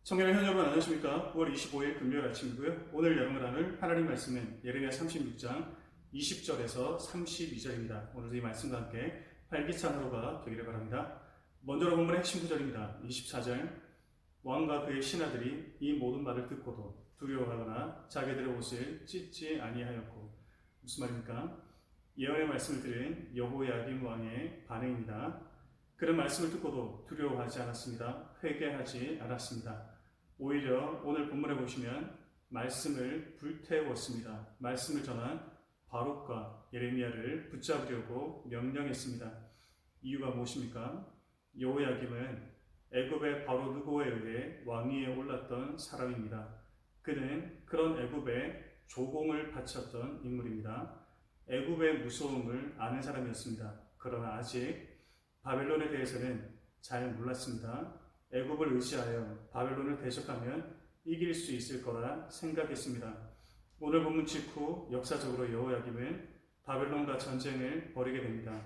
청년의 현 여러분 안녕하십니까? 9월 25일 금요일 아침이고요. 오늘 여러분 나눌 하나님 말씀은 예레미야 36장 20절에서 32절입니다. 오늘도 이 말씀과 함께 활기찬 하루가 되기를 바랍니다. 먼저 본문의 핵심 구절입니다. 24절 왕과 그의 신하들이 이 모든 말을 듣고도 두려워하거나 자기들의 옷을 찢지 아니하였고, 무슨 말입니까? 예언의 말씀을 들은 여호야김 왕의 반응입니다. 그런 말씀을 듣고도 두려워하지 않았습니다. 회개하지 않았습니다. 오히려 오늘 본문에 보시면 말씀을 불태웠습니다. 말씀을 전한 바룩과 예레미야를 붙잡으려고 명령했습니다. 이유가 무엇입니까? 여호야김은 애굽의 바로 느고에 의해 왕위에 올랐던 사람입니다. 그는 그런 애굽의 조공을 바쳤던 인물입니다. 애굽의 무서움을 아는 사람이었습니다. 그러나 아직 바벨론에 대해서는 잘 몰랐습니다. 애굽을 의지하여 바벨론을 대적하면 이길 수 있을 거라 생각했습니다. 오늘 본문 직후 역사적으로 여호야김은 바벨론과 전쟁을 벌이게 됩니다.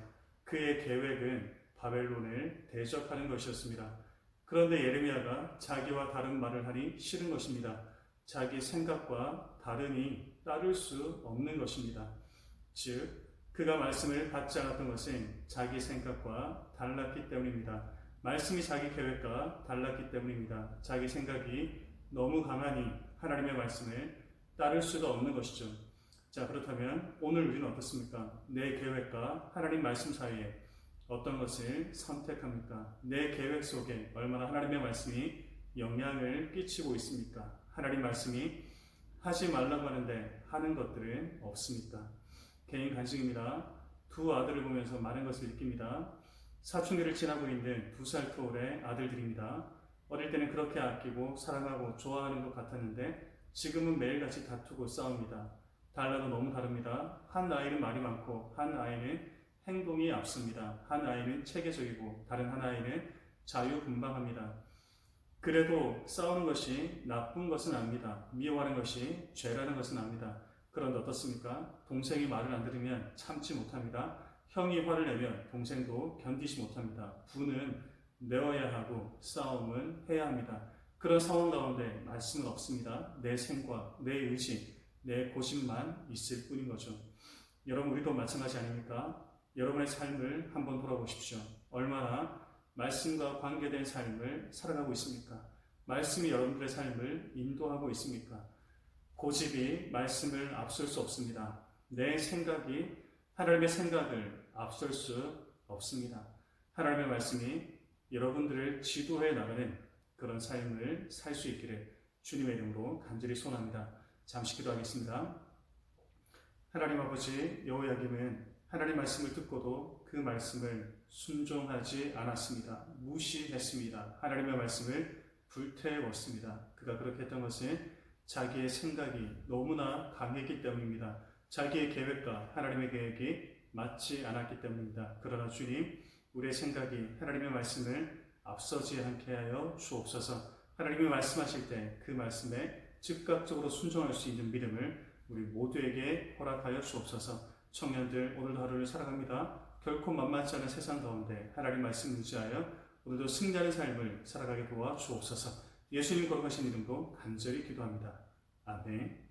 그의 계획은 바벨론을 대적하는 것이었습니다. 그런데 예레미야가 자기와 다른 말을 하니 싫은 것입니다. 자기 생각과 다르니 따를 수 없는 것입니다. 즉, 그가 말씀을 받지 않았던 것은 자기 생각과 달랐기 때문입니다. 말씀이 자기 계획과 달랐기 때문입니다. 자기 생각이 너무 강하니 하나님의 말씀을 따를 수가 없는 것이죠. 자, 그렇다면 오늘 우리는 어떻습니까? 내 계획과 하나님 말씀 사이에 어떤 것을 선택합니까? 내 계획 속에 얼마나 하나님의 말씀이 영향을 끼치고 있습니까? 하나님 말씀이 하지 말라고 하는데 하는 것들은 없습니까? 개인 간증입니다. 두 아들을 보면서 많은 것을 느낍니다. 사춘기를 지나고 있는 2살 터울의 아들들입니다. 어릴 때는 그렇게 아끼고 사랑하고 좋아하는 것 같았는데 지금은 매일같이 다투고 싸웁니다. 달라도 너무 다릅니다. 한 아이는 말이 많고 한 아이는 행동이 앞섭니다. 한 아이는 체계적이고 다른 한 아이는 자유분방합니다. 그래도 싸우는 것이 나쁜 것은 압니다. 미워하는 것이 죄라는 것은 압니다. 그런데 어떻습니까? 동생이 말을 안 들으면 참지 못합니다. 형이 화를 내면 동생도 견디지 못합니다. 분은 내어야 하고 싸움은 해야 합니다. 그런 상황 가운데 말씀은 없습니다. 내 생각, 내 의지, 내 고집만 있을 뿐인 거죠. 여러분, 우리도 마찬가지 아닙니까? 여러분의 삶을 한번 돌아보십시오. 얼마나 말씀과 관계된 삶을 살아가고 있습니까? 말씀이 여러분들의 삶을 인도하고 있습니까? 고집이 말씀을 앞설 수 없습니다. 내 생각이 하나님의 생각을 앞설 수 없습니다. 하나님의 말씀이 여러분들을 지도해 나가는 그런 삶을 살 수 있기를 주님의 이름으로 간절히 소원합니다. 잠시 기도하겠습니다. 하나님 아버지, 여호야김은 하나님 말씀을 듣고도 그 말씀을 순종하지 않았습니다. 무시했습니다. 하나님의 말씀을 불태웠습니다. 그가 그렇게 했던 것은 자기의 생각이 너무나 강했기 때문입니다. 자기의 계획과 하나님의 계획이 맞지 않았기 때문입니다. 그러나 주님, 우리의 생각이 하나님의 말씀을 앞서지 않게 하여 주옵소서. 하나님이 말씀하실 때 그 말씀에 즉각적으로 순종할 수 있는 믿음을 우리 모두에게 허락하여 주옵소서. 청년들, 오늘도 하루를 살아갑니다. 결코 만만치 않은 세상 가운데 하나님 말씀 의지하여 오늘도 승리하는 삶을 살아가게 도와 주옵소서. 예수님 거룩하신 이름으로 간절히 기도합니다. 아멘.